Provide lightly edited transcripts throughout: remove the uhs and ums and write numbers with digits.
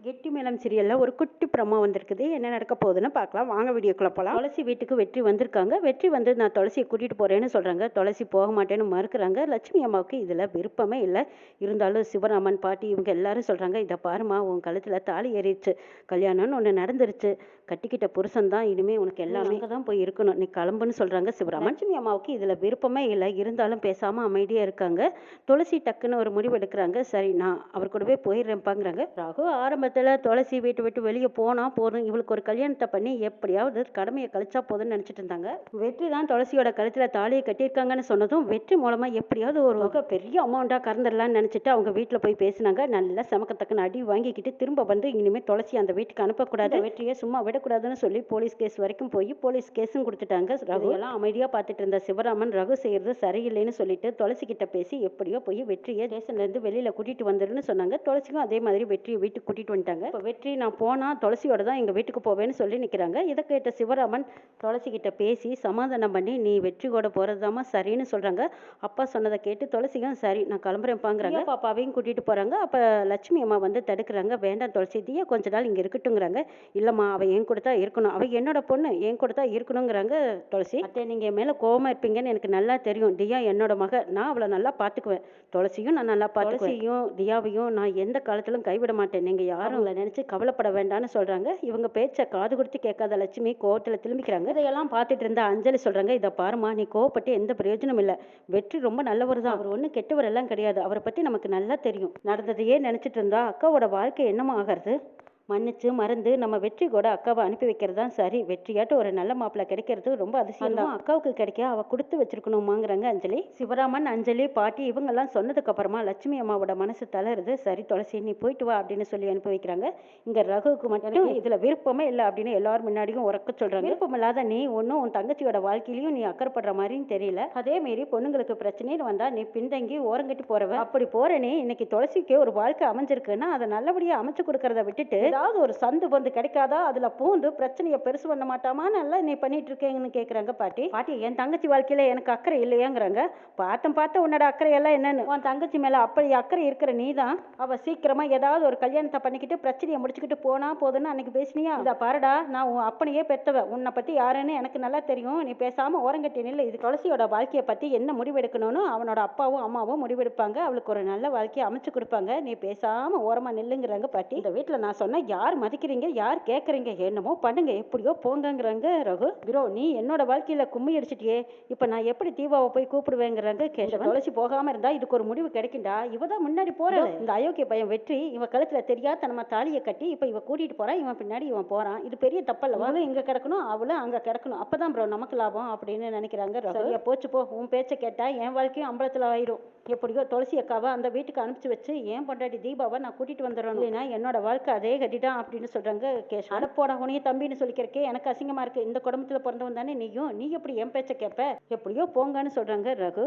கெட்டி மேளம் சீரியல்ல ஒரு குட்டி ப்ரமோ வந்திருக்குது. என்ன நடக்க போகுதுன்னு பார்க்கலாம். வாங்க வீடியோக்குள்ள போலாம். துளசி வீட்டுக்கு வெற்றி வந்திருக்காங்க. வெற்றி வந்து நான் துளசியை கூட்டிட்டு போறேன்னு சொல்றாங்க. துளசி போக மாட்டேன்னு மறுக்கிறாங்க. லட்சுமி அம்மாவுக்கு இதுல விருப்பமே இல்லை. இருந்தாலும் சிவராமன் பாட்டி இவங்க எல்லாரும் சொல்றாங்க, இதை பாருமா உன் கழுத்துல தாலி ஏறிடுச்சு, கல்யாணம்னு ஒன்று நடந்துருச்சு, கட்டிக்கிட்ட புருஷன் தான் இனிமே உனக்கு எல்லாமே தான் போய் இருக்கணும், நீ கிளம்புன்னு சொல்றாங்க சிவராமன். லட்சுமி அம்மாவுக்கு இதுல விருப்பமே இல்லை. இருந்தாலும் பேசாம அமைதியா இருக்காங்க. துளசி டக்குன்னு ஒரு முடிவு எடுக்கிறாங்க. சரி நான் அவர் கூடவே போயிடுறேன்ப்பாங்கிறாங்க. ராகு ஆரம்பத்தில் துளசி வீட்டு விட்டு வெளியே போனால் போதும், இவளுக்கு ஒரு கல்யாணத்தை பண்ணி எப்படியாவது கடமையை கழிச்சா போதும்னு நினச்சிட்டு இருந்தாங்க. வெற்றி தான் துளசியோட கழுத்தில் தாலியை கட்டியிருக்காங்கன்னு சொன்னதும் வெற்றி மூலமாக எப்படியாவது ஒரு வகை பெரிய அமௌண்ட்டாக கறந்துடலான்னு நினச்சிட்டு அவங்க வீட்டில் போய் பேசினாங்க. நல்லா சமக்கத்தக்கன்னு அடி வாங்கிக்கிட்டு திரும்ப வந்து இனிமேல் துளசி அந்த வீட்டுக்கு அனுப்பக்கூடாது, வெற்றியை சும்மா விடக்கூடாதுன்னு சொல்லி போலீஸ் கேஸ் வரைக்கும் போய் போலீஸ் கேஸும் கொடுத்துட்டாங்க. ரகு எல்லாம் அமைதியாக பார்த்துட்டு இருந்த சிவராமன் ரகு செய்யறது சரியில்லைன்னு சொல்லிட்டு துளசி கிட்ட பேசி எப்படியோ போய் வெற்றியை ஸ்டேஷன்லேருந்து வெளியில் கூட்டிகிட்டு வந்துருன்னு சொன்னாங்க. துளசிக்கும் அதே மாதிரி வெற்றியை வீட்டுக்கு கூட்டிகிட்டு வந்துட்டாங்க. இப்போ வெற்றி நான் போனால் துளசியோட தான் எங்கள் வீட்டுக்கு போவேன்னு சொல்லி நிற்கிறாங்க. இதை கேட்ட சிவராமன் துளசி கிட்ட பேசி சமாதானம் பண்ணி நீ வெற்றி கூட போகிறதாமா சரின்னு சொல்கிறாங்க. அப்பா சொன்னதை கேட்டு துளசிக்கும் சரி நான் கிளம்புறேன்ப்பாங்கிறாங்க. பாப்பாவையும் கூட்டிகிட்டு போகிறாங்க. அப்போ லட்சுமி அம்மா வந்து தடுக்கிறாங்க. வேண்டாம் துளசி, தியா கொஞ்ச நாள் இங்கே இருக்கட்டுங்கிறாங்க. இல்லைம்மா அவள் என் கூட தான் இருக்கணும், அவள் என்னோட பொண்ணு, என் கூட தான் இருக்கணுங்கிறாங்க துளசி. அத்தை நீங்கள் என் மேலே கோவமாக இருப்பீங்கன்னு எனக்கு நல்லா தெரியும். தியா என்னோட மக, நான் அவளை நல்லா பார்த்துக்குவேன். துளசியும் நான் நல்லா துளசியும் தியாவையும் நான் எந்த காலத்திலும் கைவிட மாட்டேன். நீங்க யாரும் உங்களை நினைச்சு கவலைப்பட வேண்டாம்னு சொல்றாங்க. இவங்க பேச்ச காது கொடுத்து கேட்காத லட்சுமி கோவத்துல திரும்பிக்கிறாங்க. இதையெல்லாம் பார்த்துட்டு இருந்த அஞ்சலி சொல்றாங்க, இதை பாருமா நீ கோவப்பட்டு எந்த பிரயோஜனம் இல்லை. வெற்றி ரொம்ப நல்லவர் தான், அவர் ஒன்றும் கெட்டவர் எல்லாம் கிடையாது. அவரை பத்தி நமக்கு நல்லா தெரியும். நடந்ததையே நினைச்சிட்டு இருந்தா அக்காவோட வாழ்க்கை என்னமா ஆகிறது? மன்னிச்சு மறந்து நம்ம வெற்றி கூட அக்காவை அனுப்பி வைக்கிறது தான் சரி. வெற்றியாட்டு ஒரு நல்ல மாப்பிள்ளை கிடைக்கிறது ரொம்ப அதிசயம் தான். அக்காவுக்கு கிடைக்க அவ கொடுத்து வச்சிருக்கணுமாங்கிறாங்க அஞ்சலி. சிவராமன் அஞ்சலி பாட்டி இவங்கெல்லாம் சொன்னதுக்கு அப்புறமா லட்சுமி அம்மாவோட மனசு தளருது. சரி துளசி நீ போயிட்டு வா அப்படின்னு சொல்லி அனுப்பி வைக்கிறாங்க. இங்க ரகுவுக்கு மட்டும் இதுல விருப்பமே இல்லை அப்படின்னு எல்லாரும் முன்னாடியும் உறக்க சொல்றாங்க. விருப்பம் இல்லாத நீ ஒன்னும் உன் தங்கச்சியோட வாழ்க்கையிலையும் நீ அக்கறைப்படுற மாதிரியும் தெரியல. அதே மாரி பொண்ணுங்களுக்கு பிரச்சனைன்னு வந்தா நீ பின்தங்கி ஓரங்கட்டி போறவ. அப்படி போற நீ இன்னைக்கு துளசிக்கு ஒரு வாழ்க்கை அமைஞ்சிருக்குன்னா அதை நல்லபடியா அமைச்சு கொடுக்கறத விட்டுட்டு ஏதாவது ஒரு சந்து வந்து கிடைக்காதா அதுல பூந்து பிரச்சனையை பெருசு பண்ண மாட்டாமான்னு எல்லாம் நீ பண்ணிட்டு இருக்கேங்கன்னு கேக்குறாங்க பாட்டி. பாட்டி என் தங்கச்சி வாழ்க்கையில எனக்கு அக்கறை இல்லையாங்கிறாங்க. பார்த்த உன்னோட அக்கறை எல்லாம் என்னன்னு, உன் தங்கச்சி மேல அப்படி அக்கறை இருக்கிற நீ தான் அவ சீக்கிரமா ஏதாவது ஒரு கல்யாணத்தை பண்ணிக்கிட்டு பிரச்சனையை முடிச்சுக்கிட்டு போனா போதுன்னு அன்னைக்கு பேசினியா. இதை பாருடா, நான் உன் அப்பனையே பெற்றவ, உன்னை பத்தி யாருன்னு எனக்கு நல்லா தெரியும். நீ பேசாம ஓரங்கட்டி நில்ல. இது துளசியோட வாழ்க்கையை பத்தி என்ன முடிவெடுக்கணும்னு அவனோட அப்பாவும் அம்மாவும் முடிவெடுப்பாங்க. அவளுக்கு ஒரு நல்ல வாழ்க்கையை அமைச்சு கொடுப்பாங்க. நீ பேசாம ஓரமா நில்லுங்கிறாங்க பாட்டி. இந்த வீட்டுல நான் சொன்ன யார் மதிக்கிறீங்க, யார் கேட்குறீங்க, என்னமோ பண்ணுங்க, எப்படியோ போங்கிறாங்க. ரகு ப்ரோ நீ என்னோட வாழ்க்கையில கும்மி அடிச்சிட்டியே, இப்போ நான் எப்படி தீபாவை போய் கூப்பிடுவேங்கிறாங்க கேசவன். துளசி போகாம இருந்தா இதுக்கு ஒரு முடிவு கிடைக்குண்டா. இவ தான் முன்னாடி போறா. இந்த அயோக்கிய பையன் வெற்றி இவ கழுத்துல தெரியாத நம்ம தாலியை கட்டி இப்போ இவ கூட்டிட்டு போறா, இவன் பின்னாடி இவன் போறான். இது பெரிய தப்பல்ல. அவளும் இங்க கிடக்கணும், அவளும் அங்க கிடக்கணும், அப்பதான் ப்ரோ நமக்கு லாபம் அப்படின்னு நினைக்கிறாங்க. சரியா போச்சு போ, உன் பேச்சை கேட்டா என் வாழ்க்கையும் அம்பலத்துல ஆயிரும். எப்படியோ துளசி அக்காவை அந்த வீட்டுக்கு அனுப்பிச்சு வச்சு என் பொண்டாட்டி தீபாவை நான் கூட்டிட்டு வந்துடுறேன். இல்லைன்னா என்னோட வாழ்க்கை அதே கட்டிட்டான் அப்படின்னு சொல்றாங்க கேஷ். அடப்போட உனைய தம்பின்னு சொல்லிக்கிறக்கே எனக்கு அசிங்கமா இருக்கு. இந்த குடும்பத்துல பிறந்தவன் தானே நீயும், நீ எப்படி என் பேச்ச கேட்ப, எப்படியோ போங்கன்னு சொல்றாங்க ரகு.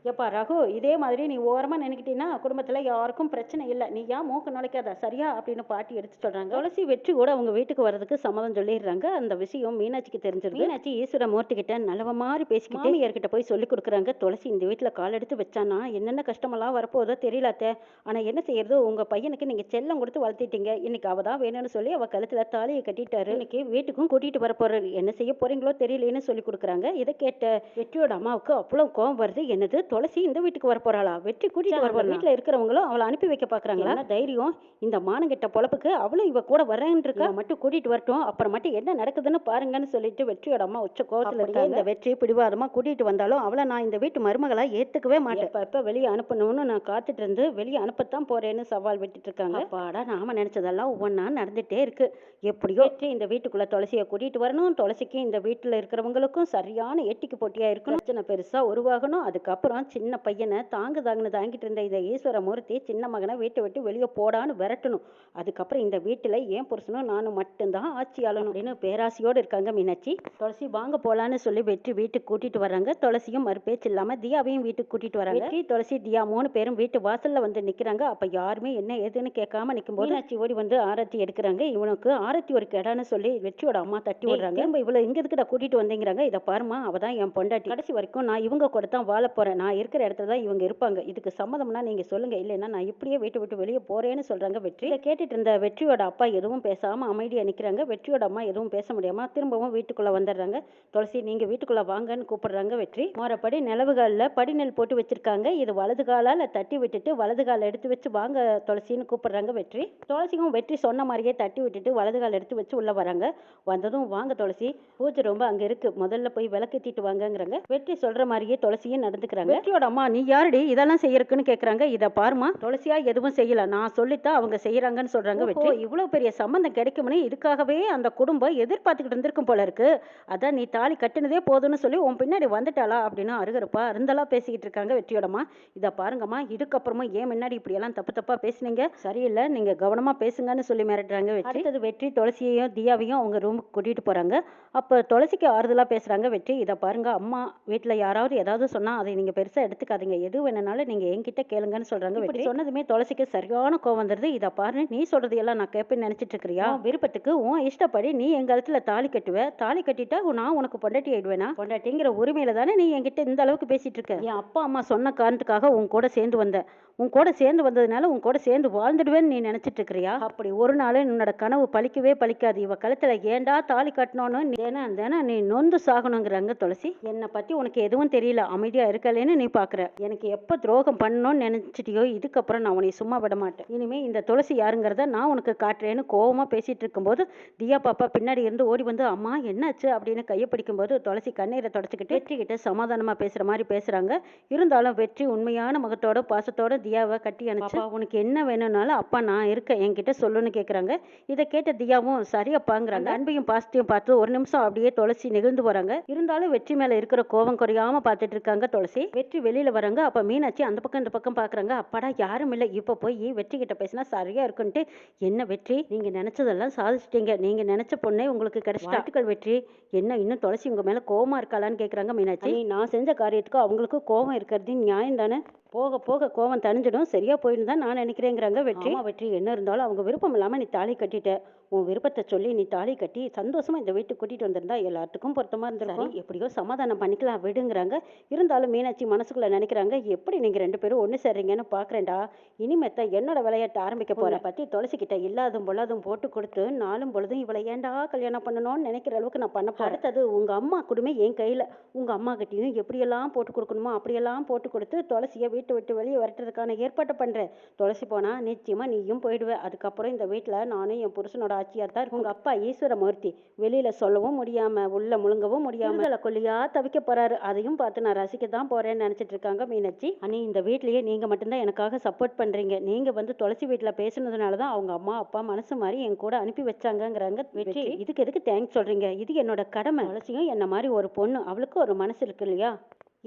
எப்பா ரகு, இதே மாதிரி நீ ஓரமாக நினைக்கிட்டீங்கன்னா குடும்பத்தில் யாருக்கும் பிரச்சனை இல்லை, நீ ஏன் மூக்கு நுழைக்காத சரியா அப்படின்னு பாட்டி எடுத்து சொல்கிறாங்க. துளசி வெற்றி கூட அவங்க வீட்டுக்கு வர்றதுக்கு சம்மதம் சொல்லிடுறாங்க. அந்த விஷயம் மீனாட்சிக்கு தெரிஞ்சிருக்கு. மீனாட்சி ஈஸ்வர மூர்த்தி கிட்ட நல்லவ மாதிரி பேசிக்கிட்டு மாமியார்கிட்ட போய் சொல்லி கொடுக்குறாங்க. துளசி இந்த வீட்டில் கால் எடுத்து வச்சானா என்னென்ன கஷ்டமெல்லாம் வரப்போதோ தெரியலாத்த, ஆனால் என்ன செய்யறது, உங்கள் பையனுக்கு நீங்கள் செல்லம் கொடுத்து வளர்த்திட்டீங்க, இன்னைக்கு அவ தான் வேணும்னு சொல்லி அவள் கழுத்தில் தாலியை கட்டிட்டாரு, இன்னைக்கு வீட்டுக்கும் கூட்டிகிட்டு வர போறாரு, என்ன செய்ய போறீங்களோ தெரியலேன்னு சொல்லி கொடுக்குறாங்க. இதை கேட்ட வெற்றியோட அம்மாவுக்கு அவ்வளோ கோவம் வருது. என்னது துளசி இந்த வீட்டுக்கு வர போறாளா, வெற்றி கூட்டிட்டு வர போறா, வீட்டுல இருக்கிறவங்களும் அவளை அனுப்பி வைக்க பாக்குறாங்களா, தைரியம் இந்த மானங்கிட்ட பொழப்புக்கு அவளும் இவ கூட வரேன்னு இருக்கா, மட்டும் கூட்டிட்டு வரட்டும் அப்புறம் மட்டும் என்ன நடக்குதுன்னு பாருங்கன்னு சொல்லிட்டு வெற்றியோட அம்மா உச்ச கோவத்துல இருக்காங்க. இந்த வெற்றி பிடிவாதமா கூட்டிட்டு வந்தாலும் அவளை நான் இந்த வீட்டு மருமகளா ஏத்துக்கவே மாட்டேன். இப்ப வெளியே அனுப்பணும்னு நான் காத்துட்டு இருந்து வெளியே அனுப்பத்தான் போறேன்னு சவால் விட்டுட்டு இருக்காங்க. பாடா நாம நினைச்சதெல்லாம் ஒவ்வொன்னா நடந்துட்டே இருக்கு. எப்படியோ இந்த வீட்டுக்குள்ள துளசியை கூட்டிட்டு வரணும், துளசிக்கு இந்த வீட்டுல இருக்கிறவங்களுக்கும் சரியான எட்டிக்கு போட்டியா இருக்கணும், பிரச்சனை பெருசா உருவாகணும். அதுக்கப்புறம் சின்ன பையனை தாங்குன்னு தாங்கிட்டு இருந்த இந்த ஈஸ்வரமூர்த்தி சின்ன மகனை வீட்டை விட்டு வெளியே போடான்னு விரட்டணும். அதுக்கப்புறம் இந்த வீட்டுல ஏன் புருஷனும் நானும் மட்டும்தான் ஆட்சி ஆளணும் அப்படின்னு பேராசையோடு இருக்காங்க மீனாட்சி. துளசி வாங்க போலான்னு சொல்லி வெற்றி வீட்டுக்கு கூட்டிட்டு வர்றாங்க. துளசியும் மறுபேச்சு இல்லாம தியாவையும் வீட்டுக்கு கூட்டிட்டு வராங்க. வெற்றி துளசி தியா 3 பேரும் வீட்டு வாசல்ல வந்து நிக்கிறாங்க. அப்ப யாருமே என்ன ஏதுன்னு கேட்காம நிற்கும் போது மீனாட்சி ஓடி வந்து ஆரத்தி எடுக்கிறாங்க. இவனுக்கு ஆரத்தி ஒரு கெடான்னு சொல்லி வெற்றியோட அம்மா தட்டி விடுறாங்க. திரும்ப இவ்வளவு இங்க எதுக்குடா கூட்டிட்டு வந்தேங்கிறாங்க. இதை பாருமா அவதான் என் பொண்டாட்டி, கடைசி வரைக்கும் நான் இவங்க கூட தான் வாழ போறேன், நான் இருக்கிற இடத்துல தான் இவங்க இருப்பாங்க. இதுக்கு சம்மதம்னா நீங்க சொல்லுங்க. இல்லைன்னா நான் இப்படியே வீட்டை விட்டு வெளியே போறேன்னு சொல்றாங்க வெற்றி. இதை கேட்டுட்டு இருந்த வெற்றியோட அப்பா எதுவும் பேசாம அமைதியா நிக்கிறாங்க. வெற்றியோட அம்மா எதுவும் பேச முடியாம திரும்பவும் வீட்டுக்குள்ள வந்துடுறாங்க. துளசி நீங்க வீட்டுக்குள்ள வாங்கன்னு கூப்பிடுறாங்க வெற்றி. மறுபடி நிலவுகள்ல படிநெல் போட்டு வச்சிருக்காங்க. இது வலது காலால தட்டி விட்டுட்டு வலது கால எடுத்து வச்சு வாங்க துளசின்னு கூப்பிடுறாங்க வெற்றி. துளசியும் வெற்றி சொன்ன மாதிரியே தட்டி விட்டுட்டு வலது கால எடுத்து வச்சு உள்ள வராங்க. வந்ததும் வாங்க துளசி, பூஜை ரொம்ப அங்க இருக்கு, முதல்ல போய் விளக்கேத்திட்டு வாங்கங்கிறாங்க. வெற்றி சொல்ற மாதிரியே துளசியும் நடந்துக்கிறாங்க. வெற்றியோட அம்மா நீ யாருடி இதெல்லாம் செய்யறதுக்குன்னு கேக்குறாங்க. இத பாருமா, துளசியா எதுவும் செய்யல, நான் சொல்லித்தான் அவங்க செய்யறாங்கன்னு சொல்றாங்க வெற்றி. இவ்வளவு பெரிய சம்பந்தம் கிடைக்கும்னு இதுக்காகவே அந்த குடும்பம் எதிர்பார்த்துக்கிட்டு இருந்திருக்கும் போல இருக்கு. அதான் நீ தாலி கட்டினதே போதும்னு சொல்லி உன் பின்னாடி வந்துட்டாளா அப்படின்னு அருகருப்பா அருந்தெல்லாம் பேசிக்கிட்டு இருக்காங்க வெற்றியோடமா. இத பாருங்கம்மா, இதுக்கப்புறமா ஏன் முன்னாடி இப்படி எல்லாம் தப்பு தப்பா பேசுனீங்க, சரியில்லை, நீங்க கவனமா பேசுங்கன்னு சொல்லி மிரட்டுறாங்க வெற்றி. அடுத்தது வெற்றி துளசியையும் தியாவையும் அவங்க ரூமுக்கு கூட்டிட்டு போறாங்க. அப்ப துளசிக்கு ஆறுதலா பேசுறாங்க வெற்றி. இத பாருங்க அம்மா, வீட்டுல யாராவது ஏதாவது சொன்னா அதை நீங்க பெருசா எடுத்துக்காதீங்க, எது வேணும்னாலும் நீங்க என்கிட்ட கேளுங்கன்னு சொல்றாங்க வெற்றி. சொன்னதுமே துளசிக்கு சரியான கோவம் வந்துருது. இத பாரு, நீ சொல்றது எல்லாம் நான் கேட்பேன்னு நினைச்சிட்டு இருக்கிறியா? விருப்பத்துக்கு உன் இஷ்டப்படி நீ எங்க இடத்துல தாலி கட்டுவ, தாலி கட்டிட்டா நான் உனக்கு பொண்டாட்டி ஆயிடுவேனா? பொண்டாட்டிங்கிற உரிமையில தானே நீ என்கிட்ட இந்த அளவுக்கு பேசிட்டு இருக்க. என் அப்பா அம்மா சொன்ன காரணத்துக்காக உன் கூட சேர்ந்து வந்த, உன் கூட சேர்ந்து வந்ததுனால உன் கூட சேர்ந்து வாழ்ந்துடுவேன்னு நீ நினைச்சிட்டு இருக்கிறியா? அப்படி ஒரு நாள் உன்னோட கனவு பலிக்கவே பலிக்காது. இவ கழுத்துல ஏண்டா தாலி கட்டணும்னு தினம் தினம் நீ நொந்து சாகணுங்கிறாங்க துளசி. என்னை பத்தி உனக்கு எதுவும் தெரியல, அமைதியா இருக்கலேன்னு நீ பாக்குற. எனக்கு எப்ப துரோகம் பண்ணணும்னு நினைச்சிட்டியோ இதுக்கப்புறம் நான் உன்னை சும்மா விட மாட்டேன். இனிமே இந்த துளசி யாருங்கிறத நான் உனக்கு காட்டுறேன்னு கோவமா பேசிட்டு இருக்கும்போது தியா பாப்பா பின்னாடி இருந்து ஓடி வந்து அம்மா என்னாச்சு அப்படின்னு கையை பிடிக்கும்போது துளசி கண்ணீரை தொடச்சிக்கிட்டு வெற்றி கிட்ட சமாதானமா பேசுற மாதிரி பேசுறாங்க. இருந்தாலும் வெற்றி உண்மையான முகத்தோட பாசத்தோட தியாவை கட்டி அனுப்பிச்சு உனக்கு என்ன வேணும்னாலும் அப்பா நான் இருக்கேன், என்கிட்ட சொல்லுன்னு கேக்குறாங்க. இதை கேட்ட தியாவும் சரியப்பாங்கிறாங்க. அன்பையும் பாசத்தையும் பார்த்து ஒரு நிமிஷம் அப்படியே துளசி நெகிழ்ந்து போறாங்க. இருந்தாலும் வெற்றி மேல இருக்கிற கோபம் குறையாம பார்த்துட்டு இருக்காங்க துளசி. வெற்றி வெளியில வராங்க. அப்ப மீனாட்சி அந்த பக்கம் இந்த பக்கம் பாக்குறாங்க. அப்பாடா யாரும் இல்லை, இப்ப போய் வெற்றி கிட்ட பேசினா சரியா இருக்குன்ட்டு. என்ன வெற்றி, நீங்க நினைச்சதெல்லாம் சாதிச்சிட்டீங்க, நீங்க நினைச்ச பொண்ணே உங்களுக்கு கிடைச்சிட்டா வெற்றி. என்ன இன்னும் துளசி உங்க மேல கோவமா இருக்காளான்னு கேக்குறாங்க மீனாட்சி. நான் செஞ்ச காரியத்துக்கு அவங்களுக்கு கோவம் இருக்கிறது நியாயம் தானே, போக போக கோவம் தணிஞ்சிடும், சரியா போயின்னு தான் நான் நினைக்கிறேங்கிறாங்க வெற்றி. வெற்றி என்ன இருந்தாலும் அவங்க விருப்பம் இல்லாம நீ தாலி கட்டிட்ட, உன் விருப்பத்தை சொல்லி நீ தாலி கட்டி சந்தோஷமா இந்த வீட்டுக்கு கூட்டிட்டு வந்திருந்தா எல்லாத்துக்கும் பொருத்தமா இருந்திருக்கும். எப்படியோ சமாதானம் பண்ணிக்கலாம் விடுங்கிறாங்க. இருந்தாலும் மீனாட்சி மனசுக்குள்ள நினைக்கிறாங்க, எப்படி நீங்க ரெண்டு பேரும் ஒண்ணு சேர்றீங்கன்னு பாக்குறேன்டா, இனிமேத்த என்னோட விளையாட்டு ஆரம்பிக்க போற பத்தி துளசிக்கிட்ட இல்லாதும் பொல்லாதும் போட்டு கொடுத்து நாளும் பொழுதும் இவளை ஏண்டா கல்யாணம் பண்ணணும்னு நினைக்கிற அளவுக்கு நான் பண்ண போறேன். அடுத்தது உங்க அம்மா குடுமே என் கையில, உங்க அம்மா கிட்டையும் எப்படியெல்லாம் போட்டு கொடுக்கணுமோ அப்படியெல்லாம் போட்டு கொடுத்து துளசியை வீட்டு விட்டு வெளியே வரட்டுறதுக்கான ஏற்பாட்டை பண்றேன். துளசி போனா நிச்சயமா நீயும் போயிடுவ. அதுக்கப்புறம் இந்த வீட்டுல நானும் என் புருஷனோட ஆட்சியா தான் இருக்கும். உங்க அப்பா ஈஸ்வரமூர்த்தி வெளியில சொல்லவும் முடியாம உள்ள முழுங்கவும் முடியாம கொல்லியா தவிக்க போறாரு. அதையும் பார்த்து நான் ரசிக்க தான் போறேன்னு நினைச்சிட்டு இருக்காங்க மீனாட்சி. அண்ணி இந்த வீட்லயே நீங்க மட்டும்தான் எனக்காக சப்போர்ட் பண்றீங்க, நீங்க வந்து துளசி வீட்டுல பேசுனதுனாலதான் அவங்க அம்மா அப்பா மனசு மாதிரி என் கூட அனுப்பி வச்சாங்கிறாங்க வெற்றி. இதுக்கு எதுக்கு தேங்க்ஸ் சொல்றீங்க, இது என்னோட கடமை. துளசியும் என்ன மாதிரி ஒரு பொண்ணு, அவளுக்கு ஒரு மனசு இருக்கு இல்லையா,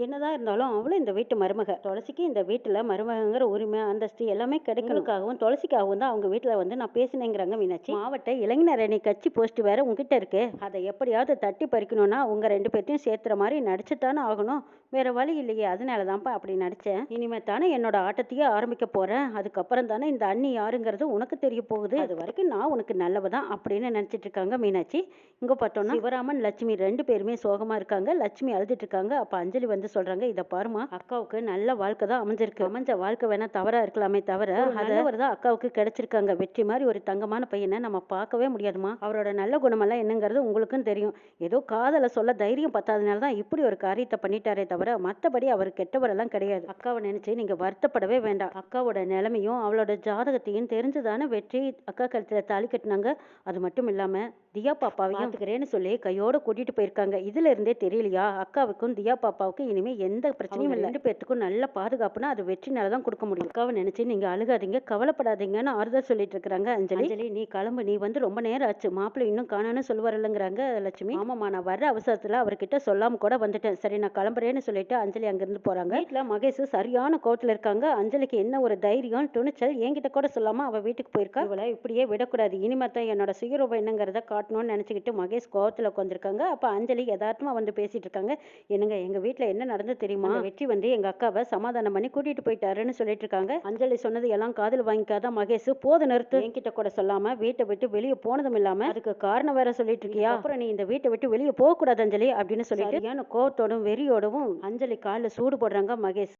என்னதான் இருந்தாலும் அவளும் இந்த வீட்டு மருமக. துளசிக்கு இந்த வீட்டுல மருமகங்கிற உரிமை அந்தஸ்து எல்லாமே கிடைக்கணுக்காகவும் துளசிக்காகவும் தான் அவங்க வீட்டுல வந்து நான் பேசினேங்கிறாங்க மீனாட்சி. மாவட்ட இளைஞர் அணி கட்சி போஸ்ட் வேற உங்ககிட்ட இருக்கு, அதை எப்படியாவது தட்டி பறிக்கணும்னா உங்க ரெண்டு பேர்த்தையும் சேர்த்துற மாதிரி நடிச்சுத்தானே ஆகணும், வேற வழி இல்லையே, அதனாலதான்ப்பா அப்படி நடிச்சேன். இனிமே தானே என்னோட ஆட்டத்தையே ஆரம்பிக்க போறேன், அதுக்கப்புறம் தானே இந்த அண்ணி யாருங்கிறது உனக்கு தெரிய போகுது, அது வரைக்கும் நான் உனக்கு நல்லவதான் அப்படின்னு நினைச்சிட்டு இருக்காங்க மீனாட்சி. இங்க பார்த்தோம்னா சிவராமன் லட்சுமி ரெண்டு பேருமே சோகமா இருக்காங்க. லட்சுமி அழுதுட்டு இருக்காங்க. அப்ப அஞ்சலி வந்து சொல்றாங்க, இத பாருமா, அக்காவுக்கு நல்ல வாழ்க்கை தான் அமைஞ்சிருக்கு, அமைஞ்ச வாழ்க்கை வேணா தவறா இருக்கலாமே தவிர நல்லவர் தான் அக்காவுக்கு கிடைச்சிருக்காங்க. வெற்றி மாதிரி ஒரு தங்கமான பையனை நம்ம பார்க்கவே முடியாதுமா, அவரோட நல்ல குணமெல்லாம் என்னங்கிறது உங்களுக்கும் தெரியும், ஏதோ காதலை சொல்ல தைரியம் பத்தாதனால தான் இப்படி ஒரு காரியத்தை பண்ணிட்டாரே தவிர மற்றபடி அவர் கெட்டவரெல்லாம் கிடையாது. அக்காவை நினைச்சு நீங்க வருத்தப்படவே வேண்டாம். அக்காவோட நிலைமையும் அவளோட ஜாதகத்தையும் தெரிஞ்சுதானே வெற்றி அக்கா கழுத்துல தாலி கட்டினாங்க. அது மட்டும் இல்லாம தியா பாப்பாவையும் பார்த்துக்கிறேன்னு சொல்லி கையோட கூட்டிட்டு போயிருக்காங்க. இதுல இருந்தே தெரியலையா, அக்காவுக்கும் தியா பாப்பாவுக்கும் இனிமே எந்த பிரச்சனையும் இல்லை, ரெண்டு பேர்த்துக்கும் நல்ல பாதுகாப்புனா அது வெற்றினாலதான் கொடுக்க முடியும். அக்காவை நினைச்சு நீங்க அழுகாதீங்க, கவலைப்படாதீங்கன்னு ஆறுதல் சொல்லிட்டு இருக்கிறாங்க அஞ்சலி. அஞ்சலி நீ கிளம்பு, நீ வந்து ரொம்ப நேரம் ஆச்சு, மாப்பிள்ளை இன்னும் காணான்னு சொல்லுவார் இல்லைங்கிறாங்க லட்சுமி. ஆமாமா, நான் வர்ற அவசரத்துல அவர்கிட்ட சொல்லாம கூட வந்துட்டேன், சரி நான் கிளம்புறேன்னு சொல்லிட்டு அஞ்சலி அங்கிருந்து போறாங்க. வீட்டுல மகேஷ் சரியான கோவத்துல இருக்காங்க. அஞ்சலிக்கு என்ன ஒரு தைரியம் துணிச்சல், என்கிட்ட கூட சொல்லாம அவ வீட்டுக்கு போயிருக்கா, இவளை இப்படியே விடக்கூடாது, இனிமேத்தான் என்னோட சுயரூபம் என்னங்கிறத காட்டணும்னு நினைச்சுக்கிட்டு மகேஷ் கோவத்துல உட்காந்துருக்காங்க. அப்ப அஞ்சலி யதார்த்தமா வந்து பேசிட்டு இருக்காங்க, என்னங்க எங்க வீட்டுல என்ன என்ன நடந்து தெரியுமா? வெற்றி எங்க அக்காவை சமாதானம் பண்ணி கூட்டிட்டு போயிட்டாருன்னு சொல்லிட்டு இருக்காங்க. அஞ்சலி சொன்னது எல்லாம் காதுல வாங்கிக்காத மகேஷ், போது நிறுத்து. என்கிட்ட கூட சொல்லாம வீட்டை விட்டு வெளியே போனதும் இல்லாம அதுக்கு காரணம் வேற சொல்லிட்டு இருக்கியா? அப்புறம் நீ இந்த வீட்டை விட்டு வெளியே போக கூடாது அஞ்சலி அப்படின்னு சொல்லிட்டு கோவத்தோடும் வெறியோடவும் அஞ்சலி காலில் சூடு போடுறாங்க மகேஷ்.